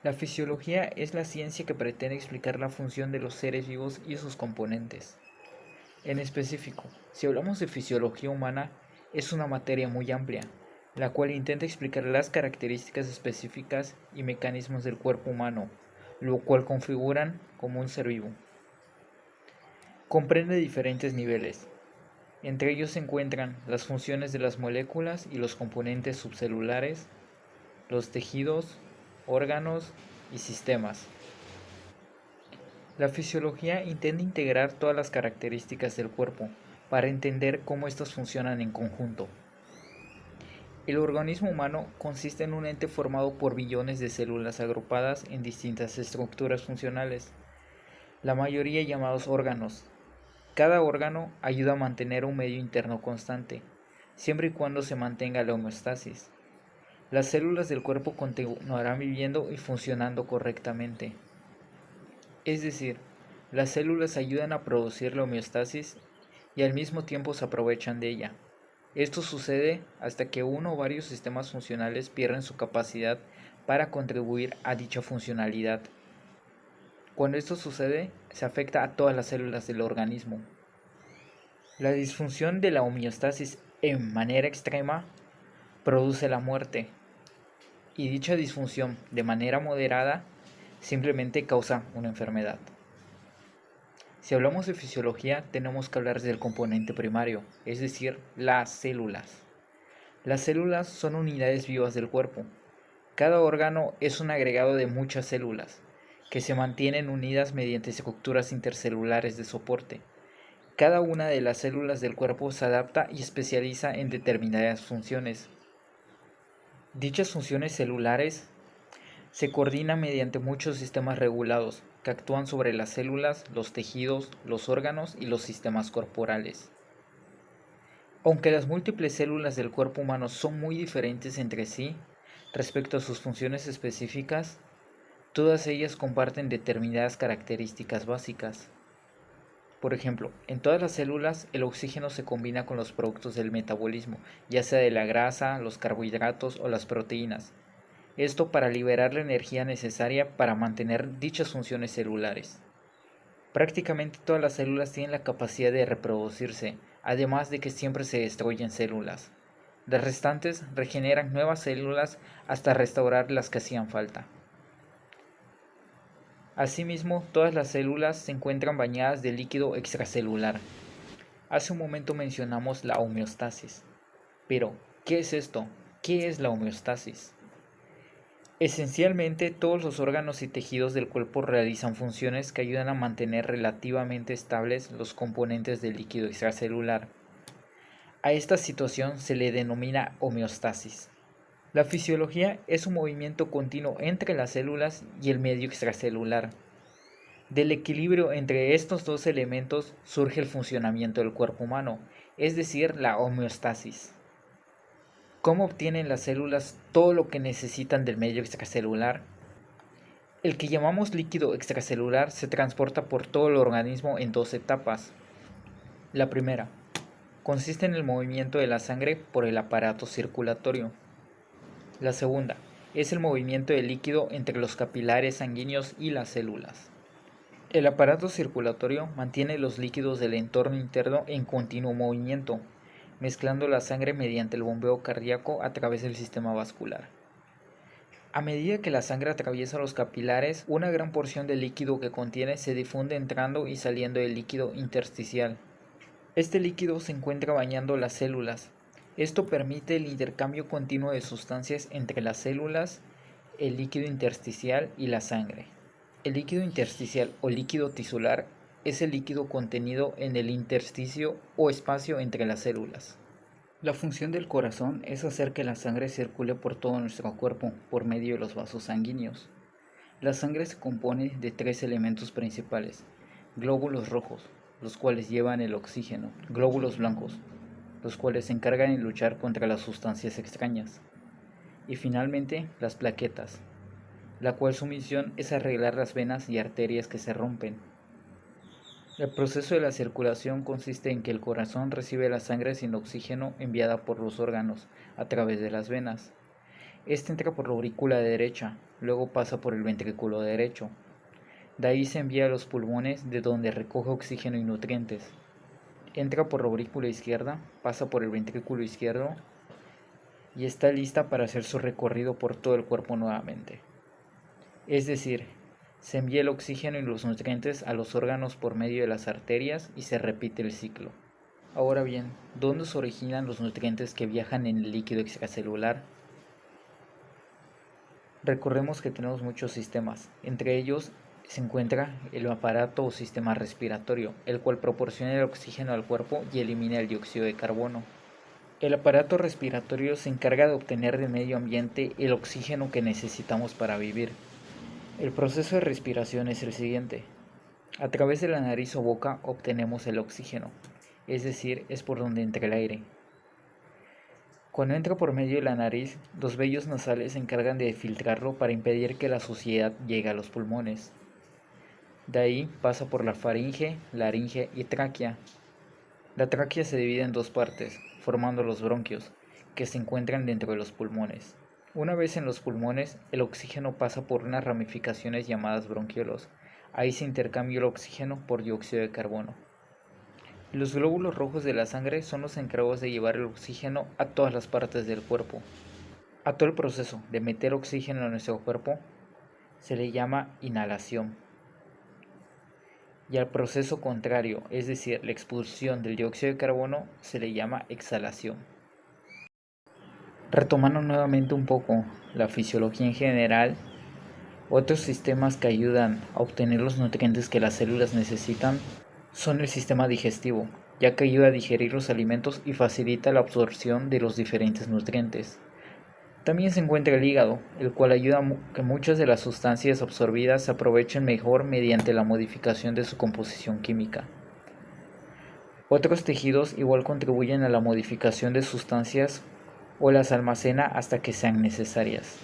La fisiología es la ciencia que pretende explicar la función de los seres vivos y sus componentes. En específico, si hablamos de fisiología humana, es una materia muy amplia, la cual intenta explicar las características específicas y mecanismos del cuerpo humano, lo cual configuran como un ser vivo. Comprende diferentes niveles. Entre ellos se encuentran las funciones de las moléculas y los componentes subcelulares, los tejidos, órganos y sistemas. La fisiología intenta integrar todas las características del cuerpo para entender cómo estos funcionan en conjunto. El organismo humano consiste en un ente formado por billones de células agrupadas en distintas estructuras funcionales, la mayoría llamados órganos. Cada órgano ayuda a mantener un medio interno constante, siempre y cuando se mantenga la homeostasis. Las células del cuerpo continuarán viviendo y funcionando correctamente. Es decir, las células ayudan a producir la homeostasis y al mismo tiempo se aprovechan de ella. Esto sucede hasta que uno o varios sistemas funcionales pierden su capacidad para contribuir a dicha funcionalidad. Cuando esto sucede, se afecta a todas las células del organismo. La disfunción de la homeostasis en manera extrema produce la muerte, y dicha disfunción de manera moderada simplemente causa una enfermedad. Si hablamos de fisiología, tenemos que hablar del componente primario, es decir, las células. Las células son unidades vivas del cuerpo. Cada órgano es un agregado de muchas células, que se mantienen unidas mediante estructuras intercelulares de soporte. Cada una de las células del cuerpo se adapta y especializa en determinadas funciones. Dichas funciones celulares se coordinan mediante muchos sistemas regulados que actúan sobre las células, los tejidos, los órganos y los sistemas corporales. Aunque las múltiples células del cuerpo humano son muy diferentes entre sí respecto a sus funciones específicas, todas ellas comparten determinadas características básicas. Por ejemplo, en todas las células el oxígeno se combina con los productos del metabolismo, ya sea de la grasa, los carbohidratos o las proteínas. Esto para liberar la energía necesaria para mantener dichas funciones celulares. Prácticamente todas las células tienen la capacidad de reproducirse, además de que siempre se destruyen células. Las restantes regeneran nuevas células hasta restaurar las que hacían falta. Asimismo, todas las células se encuentran bañadas de líquido extracelular. Hace un momento mencionamos la homeostasis. Pero, ¿qué es esto? ¿Qué es la homeostasis? Esencialmente, todos los órganos y tejidos del cuerpo realizan funciones que ayudan a mantener relativamente estables los componentes del líquido extracelular. A esta situación se le denomina homeostasis. La fisiología es un movimiento continuo entre las células y el medio extracelular. Del equilibrio entre estos dos elementos surge el funcionamiento del cuerpo humano, es decir, la homeostasis. ¿Cómo obtienen las células todo lo que necesitan del medio extracelular? El que llamamos líquido extracelular se transporta por todo el organismo en dos etapas. La primera consiste en el movimiento de la sangre por el aparato circulatorio. La segunda es el movimiento del líquido entre los capilares sanguíneos y las células. El aparato circulatorio mantiene los líquidos del entorno interno en continuo movimiento, mezclando la sangre mediante el bombeo cardíaco a través del sistema vascular. A medida que la sangre atraviesa los capilares, una gran porción del líquido que contiene se difunde entrando y saliendo del líquido intersticial. Este líquido se encuentra bañando las células. Esto permite el intercambio continuo de sustancias entre las células, el líquido intersticial y la sangre. El líquido intersticial o líquido tisular es el líquido contenido en el intersticio o espacio entre las células. La función del corazón es hacer que la sangre circule por todo nuestro cuerpo por medio de los vasos sanguíneos. La sangre se compone de tres elementos principales: glóbulos rojos, los cuales llevan el oxígeno; glóbulos blancos, los cuales se encargan de luchar contra las sustancias extrañas; y finalmente las plaquetas, la cual su misión es arreglar las venas y arterias que se rompen. El proceso de la circulación consiste en que el corazón recibe la sangre sin oxígeno enviada por los órganos a través de las venas. Esta entra por la aurícula derecha, luego pasa por el ventrículo derecho. De ahí se envía a los pulmones, de donde recoge oxígeno y nutrientes. Entra por la aurícula izquierda, pasa por el ventrículo izquierdo y está lista para hacer su recorrido por todo el cuerpo nuevamente. Es decir, se envía el oxígeno y los nutrientes a los órganos por medio de las arterias y se repite el ciclo. Ahora bien, ¿dónde se originan los nutrientes que viajan en el líquido extracelular? Recordemos que tenemos muchos sistemas, entre ellos se encuentra el aparato o sistema respiratorio, el cual proporciona el oxígeno al cuerpo y elimina el dióxido de carbono. El aparato respiratorio se encarga de obtener del medio ambiente el oxígeno que necesitamos para vivir. El proceso de respiración es el siguiente. A través de la nariz o boca obtenemos el oxígeno, es decir, es por donde entra el aire. Cuando entra por medio de la nariz, los vellos nasales se encargan de filtrarlo para impedir que la suciedad llegue a los pulmones. De ahí pasa por la faringe, laringe y tráquea. La tráquea se divide en dos partes, formando los bronquios, que se encuentran dentro de los pulmones. Una vez en los pulmones, el oxígeno pasa por unas ramificaciones llamadas bronquiolos. Ahí se intercambia el oxígeno por dióxido de carbono. Los glóbulos rojos de la sangre son los encargados de llevar el oxígeno a todas las partes del cuerpo. A todo el proceso de meter oxígeno en nuestro cuerpo se le llama inhalación. Y al proceso contrario, es decir, la expulsión del dióxido de carbono, se le llama exhalación. Retomando nuevamente un poco la fisiología en general, otros sistemas que ayudan a obtener los nutrientes que las células necesitan son el sistema digestivo, ya que ayuda a digerir los alimentos y facilita la absorción de los diferentes nutrientes. También se encuentra el hígado, el cual ayuda a que muchas de las sustancias absorbidas se aprovechen mejor mediante la modificación de su composición química. Otros tejidos igual contribuyen a la modificación de sustancias o las almacena hasta que sean necesarias.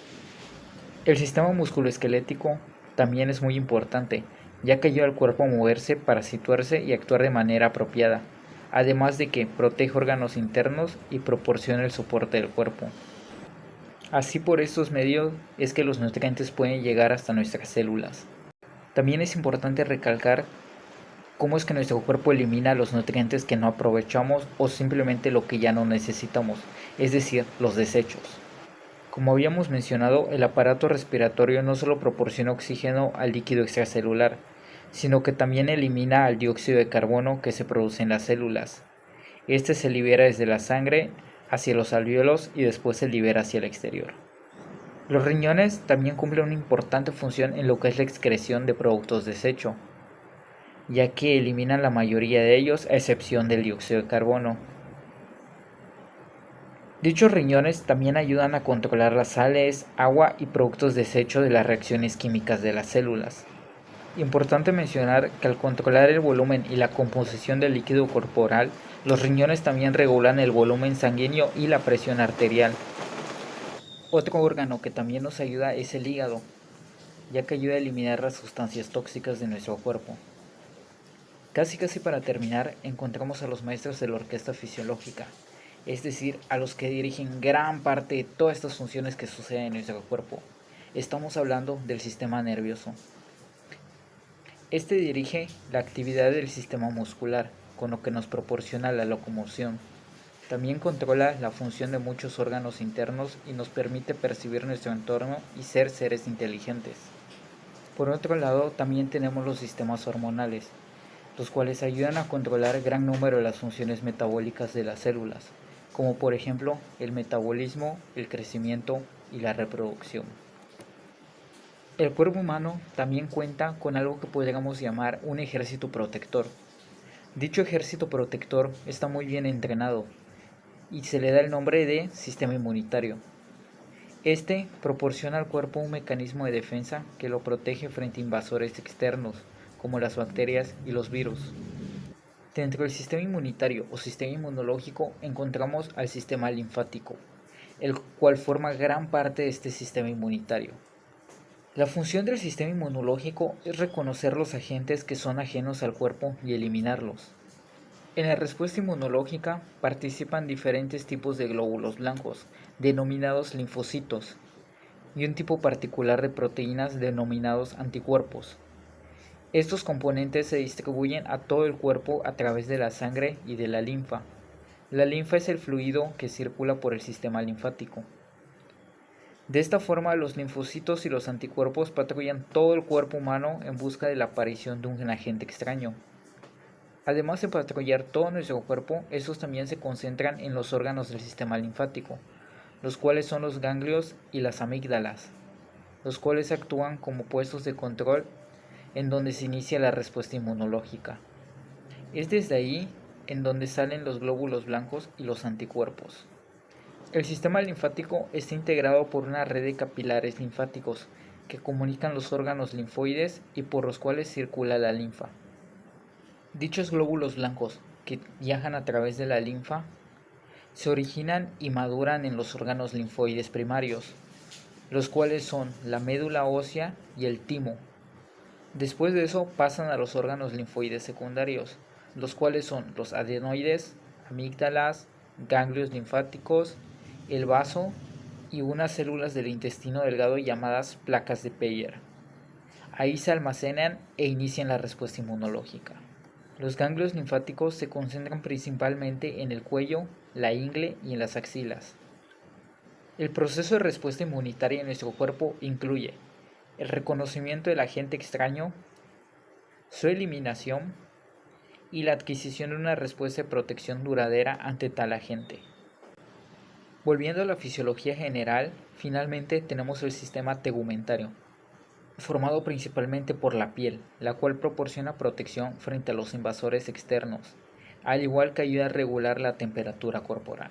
El sistema musculoesquelético también es muy importante, ya que ayuda al cuerpo a moverse para situarse y actuar de manera apropiada, además de que protege órganos internos y proporciona el soporte del cuerpo. Así por estos medios es que los nutrientes pueden llegar hasta nuestras células. También es importante recalcar cómo es que nuestro cuerpo elimina los nutrientes que no aprovechamos o simplemente lo que ya no necesitamos, es decir, los desechos. Como habíamos mencionado, el aparato respiratorio no solo proporciona oxígeno al líquido extracelular, sino que también elimina el dióxido de carbono que se produce en las células. Este se libera desde la sangre hacia los alvéolos y después se libera hacia el exterior. Los riñones también cumplen una importante función en lo que es la excreción de productos de desecho, ya que eliminan la mayoría de ellos a excepción del dióxido de carbono. Dichos riñones también ayudan a controlar las sales, agua y productos de desecho de las reacciones químicas de las células. Importante mencionar que al controlar el volumen y la composición del líquido corporal, los riñones también regulan el volumen sanguíneo y la presión arterial. Otro órgano que también nos ayuda es el hígado, ya que ayuda a eliminar las sustancias tóxicas de nuestro cuerpo. Casi para terminar, encontramos a los maestros de la orquesta fisiológica, es decir, a los que dirigen gran parte de todas estas funciones que suceden en nuestro cuerpo. Estamos hablando del sistema nervioso. Este dirige la actividad del sistema muscular, con lo que nos proporciona la locomoción. También controla la función de muchos órganos internos y nos permite percibir nuestro entorno y ser seres inteligentes. Por otro lado, también tenemos los sistemas hormonales, los cuales ayudan a controlar gran número de las funciones metabólicas de las células, como por ejemplo el metabolismo, el crecimiento y la reproducción. El cuerpo humano también cuenta con algo que podríamos llamar un ejército protector. Dicho ejército protector está muy bien entrenado y se le da el nombre de sistema inmunitario. Este proporciona al cuerpo un mecanismo de defensa que lo protege frente a invasores externos, como las bacterias y los virus. Dentro del sistema inmunitario o sistema inmunológico encontramos al sistema linfático, el cual forma gran parte de este sistema inmunitario. La función del sistema inmunológico es reconocer los agentes que son ajenos al cuerpo y eliminarlos. En la respuesta inmunológica participan diferentes tipos de glóbulos blancos, denominados linfocitos. y un tipo particular de proteínas denominados anticuerpos. Estos componentes se distribuyen a todo el cuerpo a través de la sangre y de la linfa. La linfa es el fluido que circula por el sistema linfático. De esta forma, los linfocitos y los anticuerpos patrullan todo el cuerpo humano en busca de la aparición de un agente extraño. Además de patrullar todo nuestro cuerpo, estos también se concentran en los órganos del sistema linfático, los cuales son los ganglios y las amígdalas, los cuales actúan como puestos de control en donde se inicia la respuesta inmunológica. Es desde ahí en donde salen los glóbulos blancos y los anticuerpos. El sistema linfático está integrado por una red de capilares linfáticos que comunican los órganos linfoides y por los cuales circula la linfa. Dichos glóbulos blancos, que viajan a través de la linfa, se originan y maduran en los órganos linfoides primarios, los cuales son la médula ósea y el timo. Después de eso pasan a los órganos linfoides secundarios, los cuales son los adenoides, amígdalas, ganglios linfáticos, el vaso y unas células del intestino delgado llamadas placas de Peyer. Ahí se almacenan e inician la respuesta inmunológica. Los ganglios linfáticos se concentran principalmente en el cuello, la ingle y en las axilas. El proceso de respuesta inmunitaria en nuestro cuerpo incluye el reconocimiento del agente extraño, su eliminación y la adquisición de una respuesta de protección duradera ante tal agente. Volviendo a la fisiología general, finalmente tenemos el sistema tegumentario, formado principalmente por la piel, la cual proporciona protección frente a los invasores externos, al igual que ayuda a regular la temperatura corporal.